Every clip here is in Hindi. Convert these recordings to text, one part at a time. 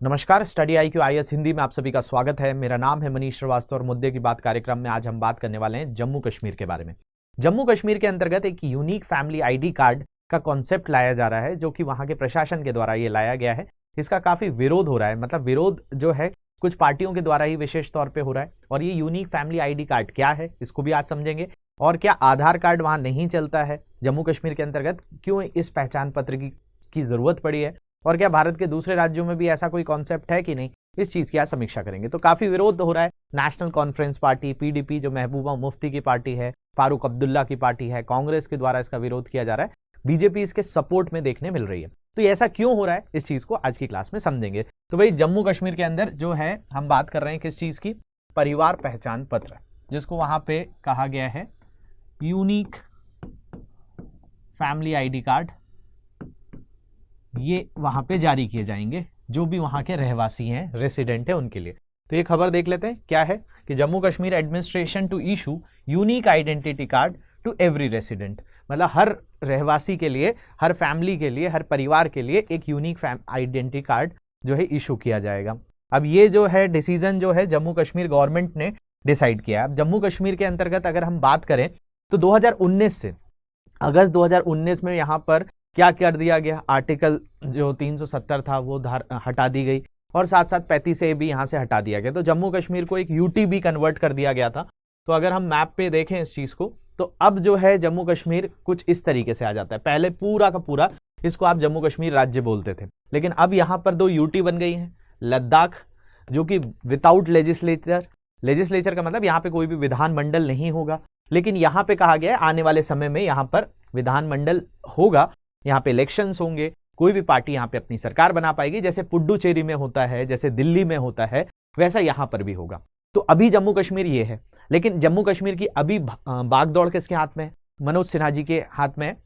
नमस्कार, स्टडी IQ IAS हिंदी में आप सभी का स्वागत है। मेरा नाम है मनीष श्रीवास्तव और मुद्दे की बात कार्यक्रम में आज हम बात करने वाले हैं जम्मू कश्मीर के बारे में। जम्मू कश्मीर के अंतर्गत एक यूनिक फैमिली ID कार्ड का कॉन्सेप्ट लाया जा रहा है, जो कि वहां के प्रशासन के द्वारा ये लाया गया है। इसका काफी विरोध हो रहा है, मतलब विरोध जो है कुछ पार्टियों के द्वारा ही विशेष तौर पर हो रहा है। और ये यूनिक फैमिली ID कार्ड क्या है, इसको भी आज समझेंगे। और क्या आधार कार्ड वहां नहीं चलता है जम्मू कश्मीर के अंतर्गत, क्यों इस पहचान पत्र की जरूरत पड़ी है, और क्या भारत के दूसरे राज्यों में भी ऐसा कोई कॉन्सेप्ट है कि नहीं, इस चीज की आज समीक्षा करेंगे। तो काफी विरोध हो रहा है। नेशनल कॉन्फ्रेंस पार्टी PDP जो महबूबा मुफ्ती की पार्टी है, फारूक अब्दुल्ला की पार्टी है, कांग्रेस के द्वारा इसका विरोध किया जा रहा है, बीजेपी इसके सपोर्ट में देखने मिल रही है। तो ये ऐसा क्यों हो रहा है, इस चीज को आज की क्लास में समझेंगे। तो भाई जम्मू कश्मीर के अंदर जो है हम बात कर रहे हैं किस चीज की, परिवार पहचान पत्र, जिसको वहां पे कहा गया है यूनिक फैमिली ID कार्ड। ये वहां पे जारी किए जाएंगे जो भी वहां के रहवासी हैं, रेसिडेंट है, उनके लिए। तो ये खबर देख लेते हैं क्या है कि Jammu Kashmir administration to issue unique identity card to every resident, मतलब हर रहवासी के लिए, हर फैमिली के लिए, हर परिवार के लिए एक यूनिक आइडेंटिटी कार्ड जो है इशू किया जाएगा। अब ये जो है डिसीजन जो है जम्मू कश्मीर गवर्नमेंट ने डिसाइड किया है। अब जम्मू कश्मीर के अंतर्गत अगर हम बात करें तो 2019 से अगस्त 2019 में यहाँ पर क्या कर दिया गया, आर्टिकल जो 370 था वो हटा दी गई, और साथ साथ 35A भी यहाँ से हटा दिया गया। तो जम्मू कश्मीर को एक UT भी कन्वर्ट कर दिया गया था। तो अगर हम मैप पे देखें इस चीज को, तो अब जो है जम्मू कश्मीर कुछ इस तरीके से आ जाता है। पहले पूरा का पूरा इसको आप जम्मू कश्मीर राज्य बोलते थे, लेकिन अब यहाँ पर 2 UT बन गई हैं। लद्दाख जो कि विदाउट लेजिस्लेचर का मतलब यहाँ पे कोई भी विधानमंडल नहीं होगा, लेकिन यहाँ पे कहा गया है आने वाले समय में यहाँ पर विधानमंडल होगा, यहाँ पे इलेक्शंस होंगे, कोई भी पार्टी यहाँ पे अपनी सरकार बना पाएगी। जैसे पुडुचेरी में होता है, जैसे दिल्ली में होता है, वैसा यहाँ पर भी होगा। तो अभी जम्मू कश्मीर ये है, लेकिन जम्मू कश्मीर की अभी बागदौड़ किसके हाथ में है? मनोज सिन्हा जी के हाथ में है,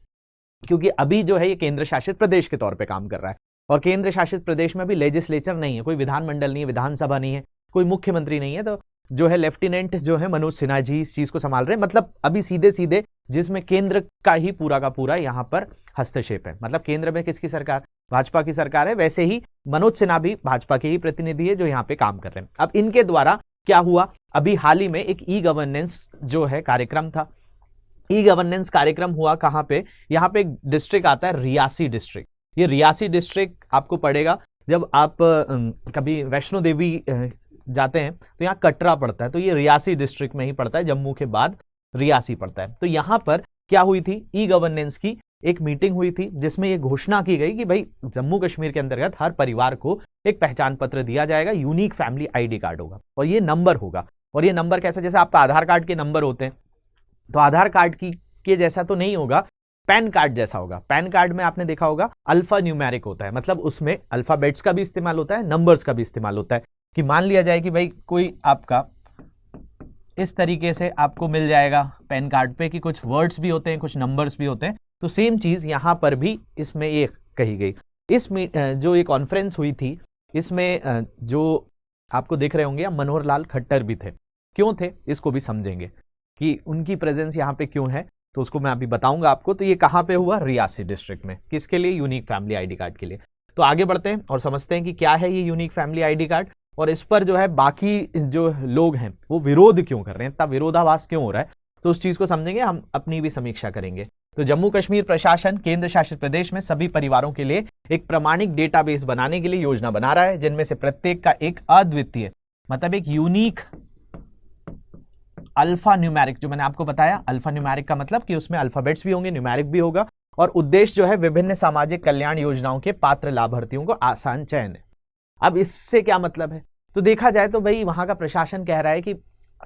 क्योंकि अभी जो है ये केंद्र शासित प्रदेश के तौर पर काम कर रहा है। और केंद्र शासित प्रदेश में अभी लेजिस्लेचर नहीं है, कोई विधानमंडल नहीं है, विधानसभा नहीं है, कोई मुख्यमंत्री नहीं है। तो जो है लेफ्टिनेंट जो है मनोज सिन्हा जी इस चीज को संभाल रहे हैं। मतलब अभी सीधे सीधे जिसमें केंद्र का ही पूरा का पूरा यहाँ पर हस्तक्षेप है। मतलब केंद्र में किसकी सरकार? भाजपा की सरकार है। वैसे ही मनोज सिन्हा भी भाजपा के ही प्रतिनिधि है जो यहाँ पे काम कर रहे हैं। अब इनके द्वारा क्या हुआ, अभी हाल ही में एक E-गवर्नेंस जो है कार्यक्रम था। E-गवर्नेंस कार्यक्रम हुआ कहाँ पे? यहाँ पे एक डिस्ट्रिक्ट आता है रियासी डिस्ट्रिक्ट। ये रियासी डिस्ट्रिक्ट आपको पड़ेगा जब आप कभी वैष्णो देवी जाते हैं तो यहाँ कटरा पड़ता है, तो ये रियासी डिस्ट्रिक्ट में ही पड़ता है, जम्मू के बाद रियासी पड़ता है। तो यहाँ पर क्या हुई थी, E-गवर्नेंस की एक मीटिंग हुई थी, जिसमें ये घोषणा की गई कि भाई जम्मू कश्मीर के अंतर्गत हर परिवार को एक पहचान पत्र दिया जाएगा, यूनिक फैमिली ID कार्ड होगा, और ये नंबर होगा। और ये नंबर कैसा, जैसे आपका आधार कार्ड के नंबर होते हैं, तो आधार कार्ड के जैसा तो नहीं होगा, पैन कार्ड जैसा होगा। पैन कार्ड में आपने देखा होगा अल्फा न्यूमेरिक होता है, मतलब उसमें अल्फाबेट्स का भी इस्तेमाल होता है, नंबर्स का भी इस्तेमाल होता है। कि मान लिया जाए कि भाई कोई आपका इस तरीके से आपको मिल जाएगा पैन कार्ड पे कि कुछ वर्ड्स भी होते हैं, कुछ नंबर्स भी होते हैं। तो सेम चीज यहां पर भी इसमें ये कही गई। जो ये कॉन्फ्रेंस हुई थी, इसमें जो आपको दिख रहे होंगे मनोहर लाल खट्टर भी थे। क्यों थे, इसको भी समझेंगे कि उनकी प्रेजेंस यहाँ पे क्यों है, तो उसको मैं अभी बताऊंगा आपको। तो ये कहां पे हुआ? रियासी डिस्ट्रिक्ट में। किसके लिए? यूनिक फैमिली ID कार्ड के लिए। तो आगे बढ़ते हैं और समझते हैं कि क्या है ये यूनिक फैमिली ID कार्ड, और इस पर जो है बाकी जो लोग हैं वो विरोध क्यों कर रहे हैं, इतना विरोधाभास क्यों हो रहा है, तो उस चीज को समझेंगे, हम अपनी भी समीक्षा करेंगे। तो जम्मू कश्मीर प्रशासन केंद्र शासित प्रदेश में सभी परिवारों के लिए एक प्रमाणिक डेटाबेस बनाने के लिए योजना बना रहा है, जिनमें से प्रत्येक का एक अद्वितीय, मतलब एक यूनिक अल्फा न्यूमेरिक, जो मैंने आपको बताया अल्फा न्यूमेरिक का मतलब कि उसमें अल्फाबेट्स भी होंगे, न्यूमेरिक भी होगा। और उद्देश्य जो है विभिन्न सामाजिक कल्याण योजनाओं के पात्र लाभार्थियों को आसान चयन है। अब इससे क्या मतलब है, तो देखा जाए तो भाई वहां का प्रशासन कह रहा है कि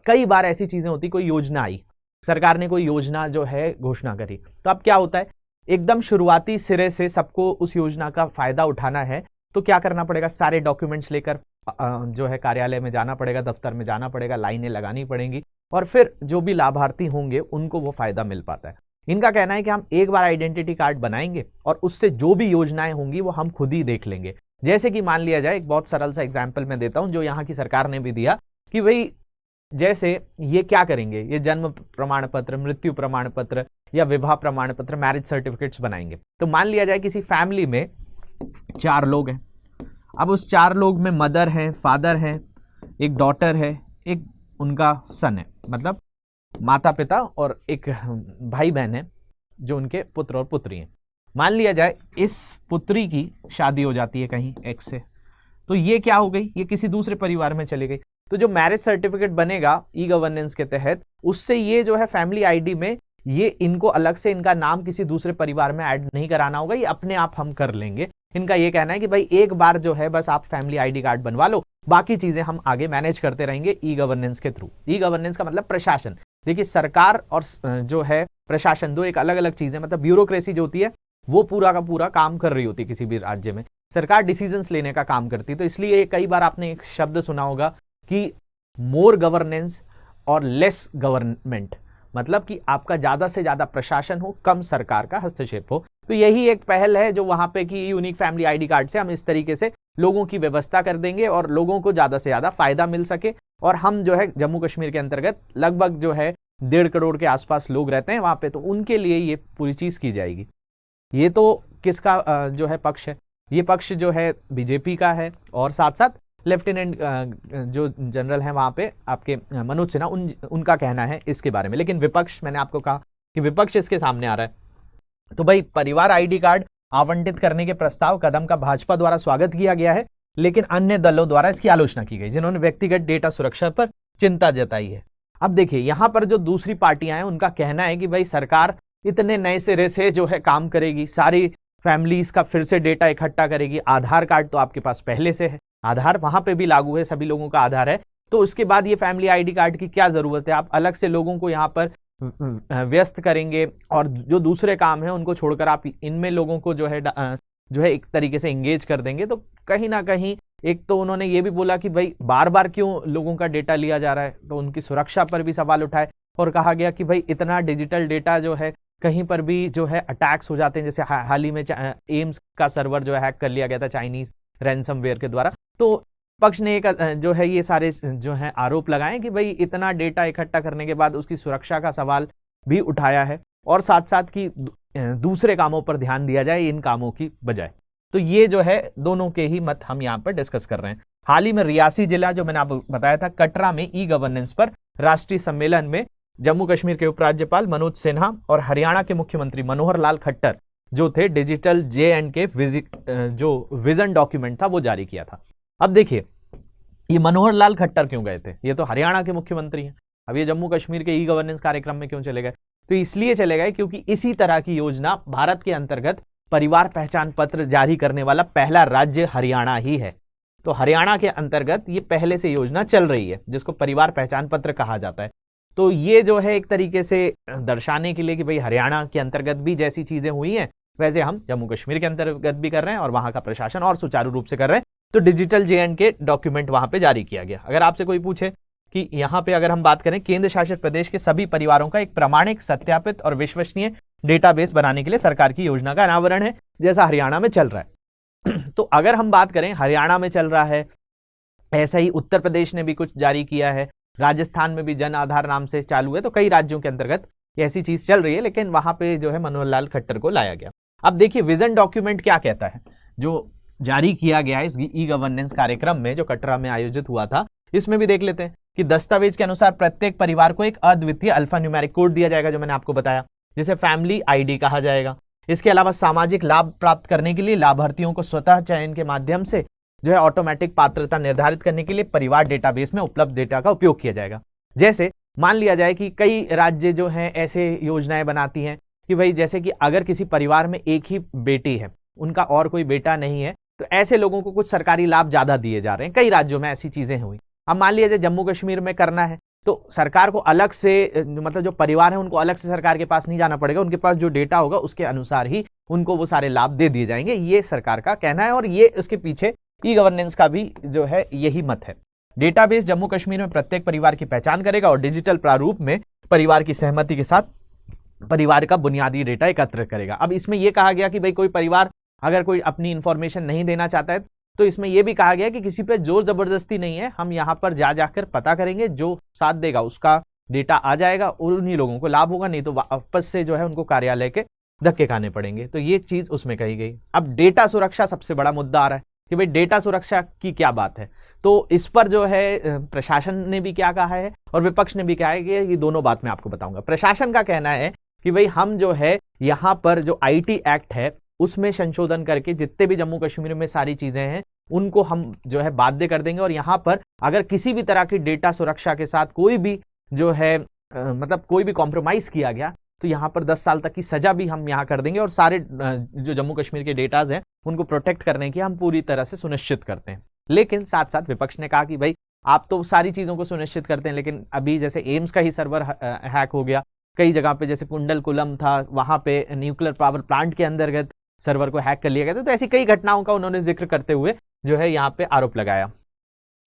कई बार ऐसी चीजें होती, कोई योजना आई, सरकार ने कोई योजना जो है घोषणा करी, तो अब क्या होता है, एकदम शुरुआती सिरे से सबको उस योजना का फायदा उठाना है, तो क्या करना पड़ेगा, सारे डॉक्यूमेंट्स लेकर जो है कार्यालय में जाना पड़ेगा, दफ्तर में जाना पड़ेगा, लाइनें लगानी पड़ेंगी, और फिर जो भी लाभार्थी होंगे उनको वो फायदा मिल पाता है। इनका कहना है कि हम एक बार आइडेंटिटी कार्ड बनाएंगे और उससे जो भी योजनाएं होंगी वो हम खुद ही देख लेंगे। जैसे कि मान लिया जाए, एक बहुत सरल सा एग्जाम्पल मैं देता हूं जो यहाँ की सरकार ने भी दिया, कि भाई जैसे ये क्या करेंगे, ये जन्म प्रमाण पत्र, मृत्यु प्रमाण पत्र या विवाह प्रमाण पत्र, मैरिज सर्टिफिकेट्स बनाएंगे। तो मान लिया जाए किसी फैमिली में 4 लोग हैं, अब उस 4 लोग में मदर हैं, फादर हैं, एक डॉटर है, एक उनका सन है, मतलब माता पिता और एक भाई बहन है जो उनके पुत्र और पुत्री हैं। मान लिया जाए इस पुत्री की शादी हो जाती है कहीं एक्स से, तो ये क्या हो गई, ये किसी दूसरे परिवार में चली गई। तो जो मैरिज सर्टिफिकेट बनेगा ई गवर्नेंस के तहत, उससे ये जो है फैमिली आईडी में ये इनको अलग से इनका नाम किसी दूसरे परिवार में ऐड नहीं कराना होगा, ये अपने आप हम कर लेंगे। इनका ये कहना है कि भाई एक बार जो है बस आप फैमिली आईडी कार्ड बनवा लो, बाकी चीजें हम आगे मैनेज करते रहेंगे ई गवर्नेंस के थ्रू। ई गवर्नेंस का मतलब प्रशासन। देखिए सरकार और जो है प्रशासन दो एक अलग अलग चीजें, मतलब ब्यूरोक्रेसी जो होती है वो पूरा का पूरा काम कर रही होती है किसी भी राज्य में, सरकार डिसीजंस लेने का काम करती है। तो इसलिए कई बार आपने एक शब्द सुना होगा कि मोर गवर्नेंस और लेस गवर्नमेंट, मतलब कि आपका ज्यादा से ज्यादा प्रशासन हो, कम सरकार का हस्तक्षेप हो। तो यही एक पहल है जो वहां पे कि यूनिक फैमिली आईडी कार्ड से हम इस तरीके से लोगों की व्यवस्था कर देंगे और लोगों को ज्यादा से ज्यादा फायदा मिल सके। और हम जो है जम्मू कश्मीर के अंतर्गत लगभग जो है 1.5 करोड़ के आसपास लोग रहते हैं वहां पे, तो उनके लिए ये पूरी चीज की जाएगी। ये तो किसका जो है पक्ष है, ये पक्ष जो है बीजेपी का है, और साथ साथ लेफ्टिनेंट जो जनरल है वहां पे आपके मनोज सिन्हा, उनका कहना है इसके बारे में। लेकिन विपक्ष, मैंने आपको कहा कि विपक्ष इसके सामने आ रहा है। तो भाई परिवार आईडी कार्ड आवंटित करने के प्रस्ताव कदम का भाजपा द्वारा स्वागत किया गया है, लेकिन अन्य दलों द्वारा इसकी आलोचना की गई जिन्होंने व्यक्तिगत डेटा सुरक्षा पर चिंता जताई है। अब देखिए यहां पर जो दूसरी पार्टियां हैं उनका कहना है कि भाई सरकार इतने नए सिरे से जो है काम करेगी, सारी फैमिलीज का फिर से डेटा इकट्ठा करेगी। आधार कार्ड तो आपके पास पहले से है, आधार वहां पे भी लागू है, सभी लोगों का आधार है, तो उसके बाद ये फैमिली आईडी कार्ड की क्या जरूरत है? आप अलग से लोगों को यहाँ पर व्यस्त करेंगे और जो दूसरे काम है उनको छोड़कर आप इनमें लोगों को जो है एक तरीके से एंगेज कर देंगे। तो कहीं ना कहीं एक तो उन्होंने ये भी बोला कि भाई बार बार क्यों लोगों का डेटा लिया जा रहा है, तो उनकी सुरक्षा पर भी सवाल उठाए और कहा गया कि भाई इतना डिजिटल डेटा जो है कहीं पर भी जो है अटैक्स हो जाते हैं। जैसे हाल ही में एम्स का सर्वर जो है हैक कर लिया गया था चाइनीज रैनसमवेयर के द्वारा। तो पक्ष ने एक जो है ये सारे जो है आरोप लगाए कि भाई इतना डेटा इकट्ठा करने के बाद उसकी सुरक्षा का सवाल भी उठाया है, और साथ साथ कि दूसरे कामों पर ध्यान दिया जाए इन कामों की बजाय। तो ये जो है दोनों के ही मत हम यहाँ पर डिस्कस कर रहे हैं। हाल ही में रियासी जिला जो मैंने आपको बताया था कटरा में ई गवर्नेंस पर राष्ट्रीय सम्मेलन में जम्मू कश्मीर के उपराज्यपाल मनोज सिन्हा और हरियाणा के मुख्यमंत्री मनोहर लाल खट्टर जो थे डिजिटल J&K जो विजन डॉक्यूमेंट था वो जारी किया था। अब देखिए ये मनोहर लाल खट्टर क्यों गए थे? ये तो हरियाणा के मुख्यमंत्री हैं, अब ये जम्मू कश्मीर के ई गवर्नेंस कार्यक्रम में क्यों चले गए? तो इसलिए चले गए क्योंकि इसी तरह की योजना भारत के अंतर्गत परिवार पहचान पत्र जारी करने वाला पहला राज्य हरियाणा ही है। तो हरियाणा के अंतर्गत ये पहले से योजना चल रही है जिसको परिवार पहचान पत्र कहा जाता है। तो ये जो है एक तरीके से दर्शाने के लिए कि भाई हरियाणा के अंतर्गत भी जैसी चीजें हुई हैं वैसे हम जम्मू कश्मीर के अंतर्गत भी कर रहे हैं और वहां का प्रशासन और सुचारू रूप से कर रहे हैं। तो डिजिटल J&K डॉक्यूमेंट वहां पे जारी किया गया। अगर आपसे कोई पूछे कि यहाँ पे अगर हम बात करें केंद्र शासित प्रदेश के सभी परिवारों का एक प्रामाणिक, सत्यापित और विश्वसनीय डेटाबेस बनाने के लिए सरकार की योजना का अनावरण है जैसा हरियाणा में चल रहा है। तो अगर हम बात करें हरियाणा में चल रहा है, ऐसा ही उत्तर प्रदेश ने भी कुछ जारी किया है, राजस्थान में भी जन आधार नाम से चालू है। तो कई राज्यों के अंतर्गत ऐसी चीज चल रही है, लेकिन वहां पे जो है मनोहर लाल खट्टर को लाया गया। अब देखिए विजन डॉक्यूमेंट क्या कहता है जो जारी किया गया है इस ई गवर्नेंस कार्यक्रम में जो कटरा में आयोजित हुआ था। इसमें भी देख लेते हैं कि दस्तावेज के अनुसार प्रत्येक परिवार को एक अद्वितीय अल्फा न्यूमेरिक कोड दिया जाएगा जो मैंने आपको बताया, जिसे फैमिली आईडी कहा जाएगा। इसके अलावा सामाजिक लाभ प्राप्त करने के लिए लाभार्थियों को स्वतः चयन के माध्यम से जो है ऑटोमेटिक पात्रता निर्धारित करने के लिए परिवार डेटाबेस में उपलब्ध डेटा का उपयोग किया जाएगा। जैसे मान लिया जाए कि कई राज्य जो हैं ऐसे योजनाएं बनाती हैं कि भाई जैसे कि अगर किसी परिवार में एक ही बेटी है, उनका और कोई बेटा नहीं है, तो ऐसे लोगों को कुछ सरकारी लाभ ज्यादा दिए जा रहे हैं। कई राज्यों में ऐसी चीजें हुई। अब मान लिया जाए जम्मू कश्मीर में करना है तो सरकार को अलग से, मतलब जो परिवार है उनको अलग से सरकार के पास नहीं जाना पड़ेगा, उनके पास जो डेटा होगा उसके अनुसार ही उनको वो सारे लाभ दे दिए जाएंगे। ये सरकार का कहना है और ये उसके पीछे ई गवर्नेंस का भी जो है यही मत है। डेटाबेस जम्मू कश्मीर में प्रत्येक परिवार की पहचान करेगा और डिजिटल प्रारूप में परिवार की सहमति के साथ परिवार का बुनियादी डेटा एकत्र करेगा। अब इसमें यह कहा गया कि भाई कोई परिवार अगर कोई अपनी इंफॉर्मेशन नहीं देना चाहता है तो इसमें यह भी कहा गया कि किसी पे जोर जबरदस्ती नहीं है, हम यहां पर जाकर पता करेंगे, जो साथ देगा उसका डेटा आ जाएगा और उन्हीं लोगों को लाभ होगा, नहीं तो वापस से जो है उनको कार्यालय के धक्के खाने पड़ेंगे। तो ये चीज उसमें कही गई। अब डेटा सुरक्षा सबसे बड़ा मुद्दा आ रहा है कि भाई डेटा सुरक्षा की क्या बात है। तो इस पर जो है प्रशासन ने भी क्या कहा है और विपक्ष ने भी कहा है कि ये दोनों बात मैं आपको बताऊंगा। प्रशासन का कहना है कि भाई हम जो है यहाँ पर जो आईटी एक्ट है उसमें संशोधन करके जितने भी जम्मू कश्मीर में सारी चीजें हैं उनको हम जो है बाध्य कर देंगे, और यहाँ पर अगर किसी भी तरह की डेटा सुरक्षा के साथ कोई भी जो है मतलब कोई भी कॉम्प्रोमाइज किया गया तो यहाँ पर 10 साल तक की सजा भी हम यहाँ कर देंगे, और सारे जो जम्मू कश्मीर के डेटाज हैं उनको प्रोटेक्ट करने की हम पूरी तरह से सुनिश्चित करते हैं। लेकिन साथ साथ विपक्ष ने कहा कि भाई आप तो सारी चीजों को सुनिश्चित करते हैं, लेकिन अभी जैसे एम्स का ही सर्वर हैक हो गया, कई जगह पे जैसे कुंडलकुलम था वहां पे न्यूक्लियर पावर प्लांट के अंतर्गत सर्वर को हैक कर लिया गया था। तो ऐसी कई घटनाओं का उन्होंने जिक्र करते हुए जो है यहाँ पे आरोप लगाया।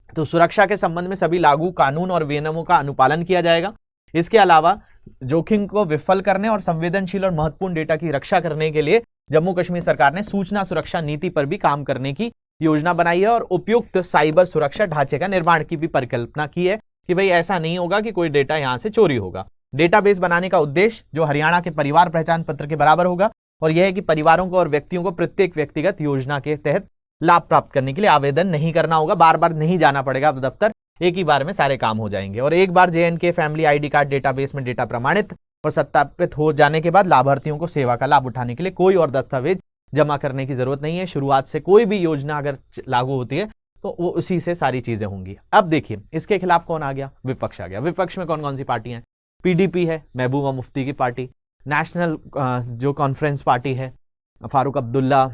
तो सुरक्षा के संबंध में सभी लागू कानून और विनियमों का अनुपालन किया जाएगा। इसके अलावा जोखिम को विफल करने और संवेदनशील और महत्वपूर्ण डेटा की रक्षा करने के लिए जम्मू कश्मीर सरकार ने सूचना सुरक्षा नीति पर भी काम करने की योजना बनाई है और उपयुक्त साइबर सुरक्षा ढांचे का निर्माण की भी परिकल्पना की है कि भाई ऐसा नहीं होगा कि कोई डेटा यहां से चोरी होगा। डेटाबेस बनाने का उद्देश्य जो हरियाणा के परिवार पहचान पत्र के बराबर होगा, और यह है कि परिवारों को और व्यक्तियों को प्रत्येक व्यक्तिगत योजना के तहत लाभ प्राप्त करने के लिए आवेदन नहीं करना होगा, बार बार नहीं जाना पड़ेगा दफ्तर, एक ही बार में सारे काम हो जाएंगे। और एक बार JNK family ID card database में डेटा प्रमाणित और सत्यापित हो जाने के बाद लाभार्थियों को सेवा का लाभ उठाने के लिए कोई और दस्तावेज जमा करने की जरूरत नहीं है। शुरुआत से कोई भी योजना अगर लागू होती है तो वो उसी से सारी चीजें होंगी। अब देखिए इसके खिलाफ कौन आ गया, विपक्ष आ गया। विपक्ष में कौन कौन सी पार्टियां हैं? PDP है, महबूबा मुफ्ती की पार्टी, नेशनल जो कॉन्फ्रेंस पार्टी है, फारूक अब्दुल्ला,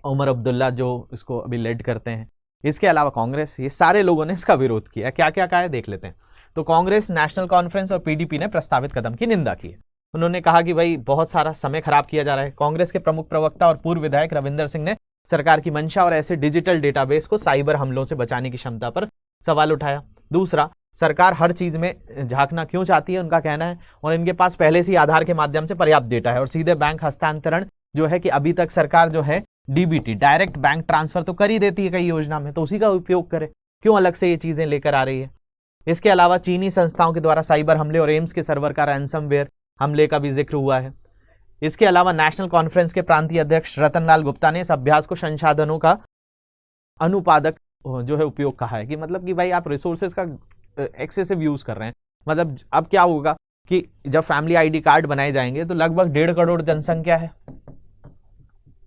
उमर अब्दुल्ला जो इसको अभी लीड करते हैं, इसके अलावा कांग्रेस, ये सारे लोगों ने इसका विरोध किया। क्या क्या कहा है देख लेते हैं। तो कांग्रेस, नेशनल कॉन्फ्रेंस और PDP ने प्रस्तावित कदम की निंदा की है। उन्होंने कहा कि भाई बहुत सारा समय खराब किया जा रहा है। कांग्रेस के प्रमुख प्रवक्ता और पूर्व विधायक रविंदर सिंह ने सरकार की मंशा और ऐसे डिजिटल डेटाबेस को साइबर हमलों से बचाने की क्षमता पर सवाल उठाया। दूसरा, सरकार हर चीज में झांकना क्यों चाहती है उनका कहना है, और इनके पास पहले से ही आधार के माध्यम से पर्याप्त डेटा है और सीधे बैंक हस्तांतरण जो है कि अभी तक सरकार जो है DBT डायरेक्ट बैंक ट्रांसफर तो कर ही देती है कई योजना में, तो उसी का उपयोग करे, क्यों अलग से ये चीजें लेकर आ रही है। इसके अलावा चीनी संस्थाओं के द्वारा साइबर हमले और एम्स के सर्वर का रैंसमवेयर हमले का भी जिक्र हुआ है। इसके अलावा नेशनल कॉन्फ्रेंस के प्रांतीय अध्यक्ष रतनलाल गुप्ता ने इस अभ्यास को संसाधनों का अनुपादक जो है उपयोग कहा है कि मतलब कि भाई आप रिसोर्सेज का एक्सेसिव यूज कर रहे हैं। मतलब अब क्या होगा कि जब फैमिली आईडी कार्ड बनाए जाएंगे तो लगभग 1.5 करोड़ जनसंख्या है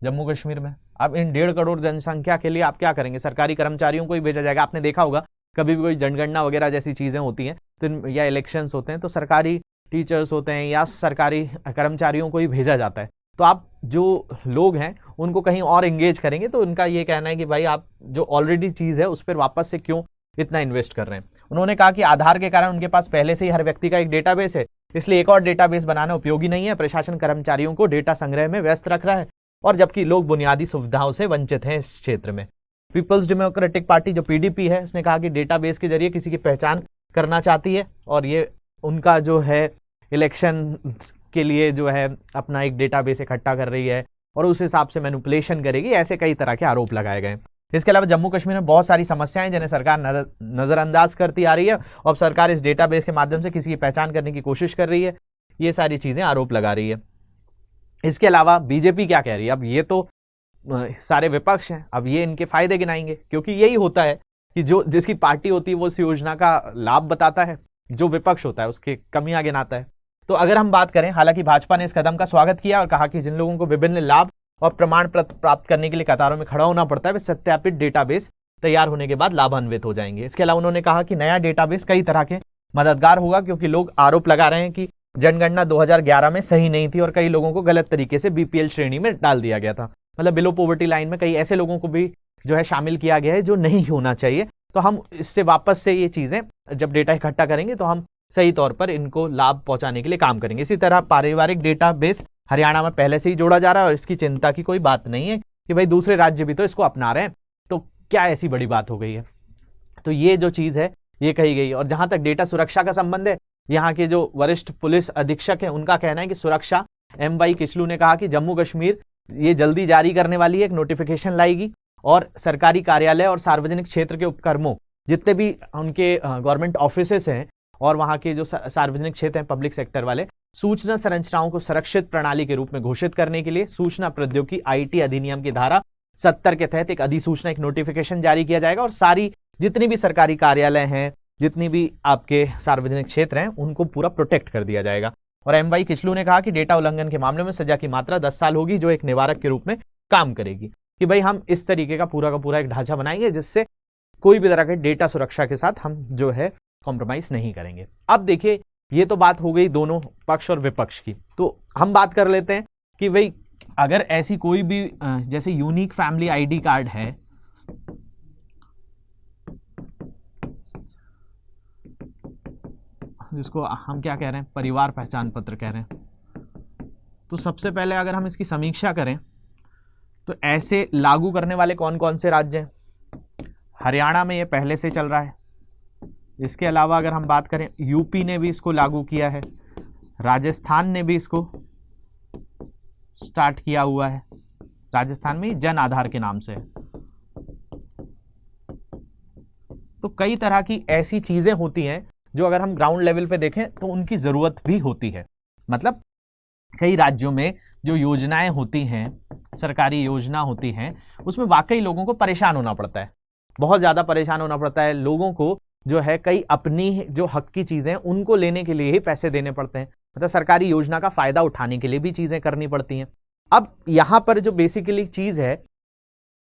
जम्मू कश्मीर में। अब इन 1.5 करोड़ जनसंख्या के लिए आप क्या करेंगे, सरकारी कर्मचारियों को ही भेजा जाएगा। आपने देखा होगा कभी भी कोई जनगणना वगैरह जैसी चीजें होती हैं तो या इलेक्शंस होते हैं तो सरकारी टीचर्स होते हैं या सरकारी कर्मचारियों को ही भेजा जाता है। तो आप जो लोग हैं उनको कहीं और एंगेज करेंगे, तो उनका ये कहना है कि भाई आप जो ऑलरेडी चीज है उस पर वापस से क्यों इतना इन्वेस्ट कर रहे हैं। उन्होंने कहा कि आधार के कारण उनके पास पहले से ही हर व्यक्ति का एक डेटाबेस है, इसलिए एक और डेटाबेस बनाना उपयोगी नहीं है। प्रशासन कर्मचारियों को डेटा संग्रह में व्यस्त रख रहा है और जबकि लोग बुनियादी सुविधाओं से वंचित हैं इस क्षेत्र में। पीपल्स डेमोक्रेटिक पार्टी जो PDP है, इसने कहा कि डेटाबेस के जरिए किसी की पहचान करना चाहती है और ये उनका जो है इलेक्शन के लिए जो है अपना एक डेटाबेस इकट्ठा कर रही है और उस हिसाब से मैनिपुलेशन करेगी, ऐसे कई तरह के आरोप लगाए गए। इसके अलावा जम्मू कश्मीर में बहुत सारी समस्याएं जिन्हें सरकार नजरअंदाज करती आ रही है और सरकार इस डेटाबेस के माध्यम से किसी की पहचान करने की कोशिश कर रही है, ये सारी चीजें आरोप लगा रही है। इसके अलावा बीजेपी क्या कह रही है, अब ये तो सारे विपक्ष हैं, अब ये इनके फायदे गिनाएंगे क्योंकि यही होता है कि जो जिसकी पार्टी होती है वो इस योजना का लाभ बताता है, जो विपक्ष होता है उसके कमियां गिनाता है। तो अगर हम बात करें, हालांकि भाजपा ने इस कदम का स्वागत किया और कहा कि जिन लोगों को विभिन्न लाभ और प्रमाण पत्र प्राप्त करने के लिए कतारों में खड़ा होना पड़ता है वे सत्यापित डेटाबेस तैयार होने के बाद लाभान्वित हो जाएंगे। इसके अलावा उन्होंने कहा कि नया डेटाबेस कई तरह के मददगार होगा क्योंकि लोग आरोप लगा रहे हैं कि जनगणना 2011 में सही नहीं थी और कई लोगों को गलत तरीके से BPL श्रेणी में डाल दिया गया था, मतलब बिलो पॉवर्टी लाइन में कई ऐसे लोगों को भी जो है शामिल किया गया है जो नहीं होना चाहिए। तो हम इससे वापस से ये चीजें जब डेटा इकट्ठा करेंगे तो हम सही तौर पर इनको लाभ पहुंचाने के लिए काम करेंगे। इसी तरह पारिवारिक डेटाबेस हरियाणा में पहले से ही जोड़ा जा रहा है और इसकी चिंता की कोई बात नहीं है कि भाई दूसरे राज्य भी तो इसको अपना रहे हैं, तो क्या ऐसी बड़ी बात हो गई है। तो ये जो चीज है ये कही गई। और जहां तक डेटा सुरक्षा का संबंध है, यहाँ के जो वरिष्ठ पुलिस अधीक्षक है उनका कहना है कि सुरक्षा MY किचलू ने कहा कि जम्मू कश्मीर ये जल्दी जारी करने वाली है, एक नोटिफिकेशन लाएगी और सरकारी कार्यालय और सार्वजनिक क्षेत्र के उपक्रमों जितने भी उनके गवर्नमेंट ऑफिसेस हैं और वहाँ के जो सार्वजनिक क्षेत्र हैं पब्लिक सेक्टर वाले, सूचना संरचनाओं को सुरक्षित प्रणाली के रूप में घोषित करने के लिए सूचना प्रौद्योगिकी IT अधिनियम की धारा 70 के तहत एक अधिसूचना, एक नोटिफिकेशन जारी किया जाएगा और सारी जितनी भी सरकारी कार्यालय हैं, जितनी भी आपके सार्वजनिक क्षेत्र हैं, उनको पूरा प्रोटेक्ट कर दिया जाएगा। और एम.वाई. किचलू ने कहा कि डेटा उल्लंघन के मामले में सजा की मात्रा 10 साल होगी, जो एक निवारक के रूप में काम करेगी। कि भाई हम इस तरीके का पूरा एक ढांचा बनाएंगे जिससे कोई भी तरह के डेटा सुरक्षा के साथ हम जो है कॉम्प्रोमाइज नहीं करेंगे। अब देखिए, ये तो बात हो गई दोनों पक्ष और विपक्ष की। तो हम बात कर लेते हैं कि भाई अगर ऐसी कोई भी जैसे यूनिक फैमिली आईडी कार्ड है, जिसको हम क्या कह रहे हैं, परिवार पहचान पत्र कह रहे हैं। तो सबसे पहले अगर हम इसकी समीक्षा करें तो ऐसे लागू करने वाले कौन कौन से राज्य हैं? हरियाणा में ये पहले से चल रहा है। इसके अलावा अगर हम बात करें, यूपी ने भी इसको लागू किया है, राजस्थान ने भी इसको स्टार्ट किया हुआ है। राजस्थान में जन आधार के नाम से है। तो कई तरह की ऐसी चीजें होती हैं जो अगर हम ग्राउंड लेवल पे देखें तो उनकी जरूरत भी होती है। मतलब कई राज्यों में जो योजनाएं होती हैं, सरकारी योजना होती हैं, उसमें वाकई लोगों को परेशान होना पड़ता है, बहुत ज्यादा परेशान होना पड़ता है। लोगों को जो है कई अपनी जो हक की चीजें उनको लेने के लिए ही पैसे देने पड़ते हैं। मतलब सरकारी योजना का फायदा उठाने के लिए भी चीजें करनी पड़ती हैं। अब यहां पर जो बेसिकली चीज है,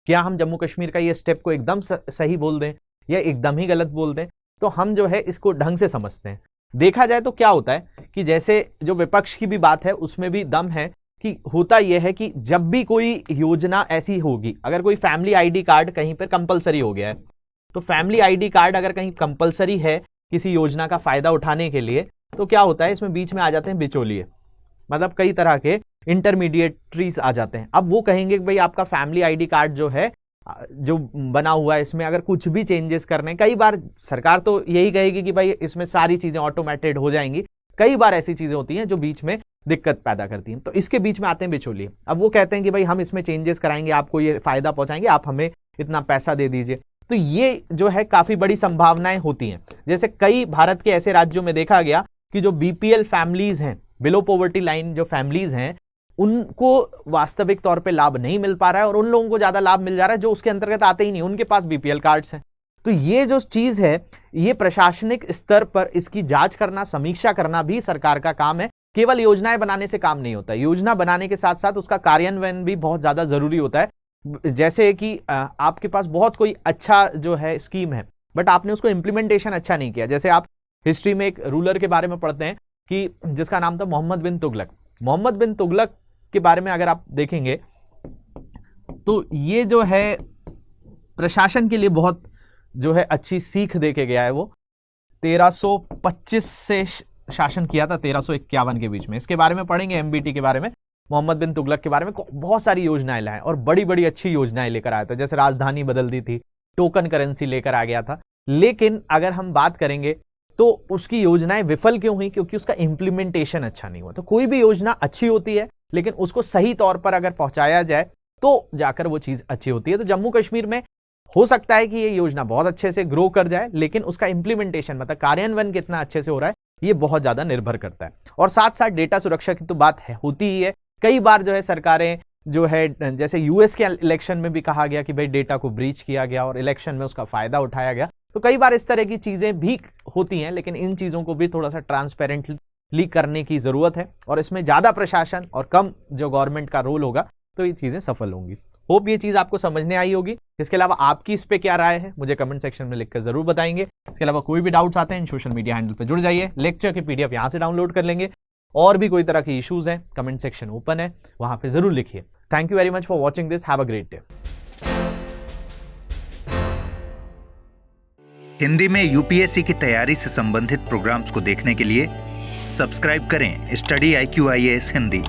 क्या हम जम्मू कश्मीर का ये स्टेप को एकदम सही बोल दें या एकदम ही गलत बोल दें? तो हम जो है इसको ढंग से समझते हैं। देखा जाए तो क्या होता है कि जैसे जो विपक्ष की भी बात है उसमें भी दम है कि होता यह है कि जब भी कोई योजना ऐसी होगी, अगर कोई फैमिली आईडी कार्ड कहीं पर कंपलसरी हो गया है, तो फैमिली आईडी कार्ड अगर कहीं कंपलसरी है किसी योजना का फायदा उठाने के लिए, तो क्या होता है, इसमें बीच में आ जाते हैं बिचौलिए। मतलब कई तरह के इंटरमीडिएटरीज आ जाते हैं। अब वो कहेंगे कि भाई आपका फैमिली आईडी कार्ड जो है, जो बना हुआ है, इसमें अगर कुछ भी चेंजेस करने, कई बार सरकार तो यही कहेगी कि भाई इसमें सारी चीजें ऑटोमेटेड हो जाएंगी। कई बार ऐसी चीजें होती हैं जो बीच में दिक्कत पैदा करती हैं, तो इसके बीच में आते हैं बिचौलिए। अब वो कहते हैं कि भाई हम इसमें चेंजेस कराएंगे, आपको ये फायदा पहुंचाएंगे, आप हमें इतना पैसा दे दीजिए। तो ये जो है काफी बड़ी संभावनाएं होती हैं। जैसे कई भारत के ऐसे राज्यों में देखा गया कि जो बीपीएल फैमिलीज हैं, बिलो पॉवर्टी लाइन जो फैमिलीज हैं, उनको वास्तविक तौर पे लाभ नहीं मिल पा रहा है और उन लोगों को ज्यादा लाभ मिल जा रहा है जो उसके अंतर्गत आते ही नहीं, उनके पास बीपीएल कार्ड्स हैं। तो ये जो चीज है, ये प्रशासनिक स्तर पर इसकी जांच करना, समीक्षा करना भी सरकार का काम है। केवल योजनाएं बनाने से काम नहीं होता है, योजना बनाने के साथ साथ उसका कार्यान्वयन भी बहुत ज्यादा जरूरी होता है। जैसे कि आपके पास बहुत कोई अच्छा जो है स्कीम है, बट आपने उसको इंप्लीमेंटेशन अच्छा नहीं किया। जैसे आप हिस्ट्री में एक रूलर के बारे में पढ़ते हैं कि जिसका नाम था मोहम्मद बिन तुगलक। मोहम्मद बिन तुगलक के बारे में अगर आप देखेंगे तो ये जो है प्रशासन के लिए बहुत जो है अच्छी सीख दे के गया है। वो 1325 से शासन किया था 1351 के बीच में। इसके बारे में पढ़ेंगे, एमबीटी के बारे में, मोहम्मद बिन तुगलक के बारे में बहुत सारी योजनाएं लाए और बड़ी बड़ी अच्छी योजनाएं लेकर आया था। जैसे राजधानी बदल दी थी, टोकन करेंसी लेकर आ गया था। लेकिन अगर हम बात करेंगे तो उसकी योजनाएं विफल क्यों हुई? क्योंकि उसका इंप्लीमेंटेशन अच्छा नहीं हुआ। तो कोई भी योजना अच्छी होती है, लेकिन उसको सही तौर पर अगर पहुंचाया जाए तो जाकर वो चीज अच्छी होती है। तो जम्मू कश्मीर में हो सकता है कि ये योजना बहुत अच्छे से ग्रो कर जाए, लेकिन उसका इंप्लीमेंटेशन मतलब कार्यान्वयन कितना अच्छे से हो रहा है, ये बहुत ज्यादा निर्भर करता है। और साथ साथ डेटा सुरक्षा की तो बात है, होती ही है। कई बार जो है सरकारें जो है, जैसे यूएस के इलेक्शन में भी कहा गया कि भाई डेटा को ब्रीच किया गया और इलेक्शन में उसका फायदा उठाया गया। तो कई बार इस तरह की चीजें भी होती हैं, लेकिन इन चीजों को भी थोड़ा सा ट्रांसपेरेंटली करने की जरूरत है और इसमें ज्यादा प्रशासन और कम जो गवर्नमेंट का रोल होगा तो ये चीजें सफल होंगी। होप ये चीज आपको समझने आई होगी। इसके अलावा आपकी इस पे क्या राय है मुझे कमेंट सेक्शन में लिखकर जरूर बताएंगे। इसके अलावा कोई भी डाउट्स आते हैं, सोशल मीडिया हैंडल पे जुड़ जाइए, लेक्चर की पीडीएफ यहाँ से डाउनलोड कर लेंगे। और भी कोई तरह के इश्यूज हैं, कमेंट सेक्शन ओपन है, वहां पे जरूर लिखिए। Thank you very much for watching this. Have a great day. Hindi में यूपीएससी की तैयारी से संबंधित प्रोग्राम्स को देखने के लिए सब्सक्राइब करें स्टडी IQ IAS हिंदी।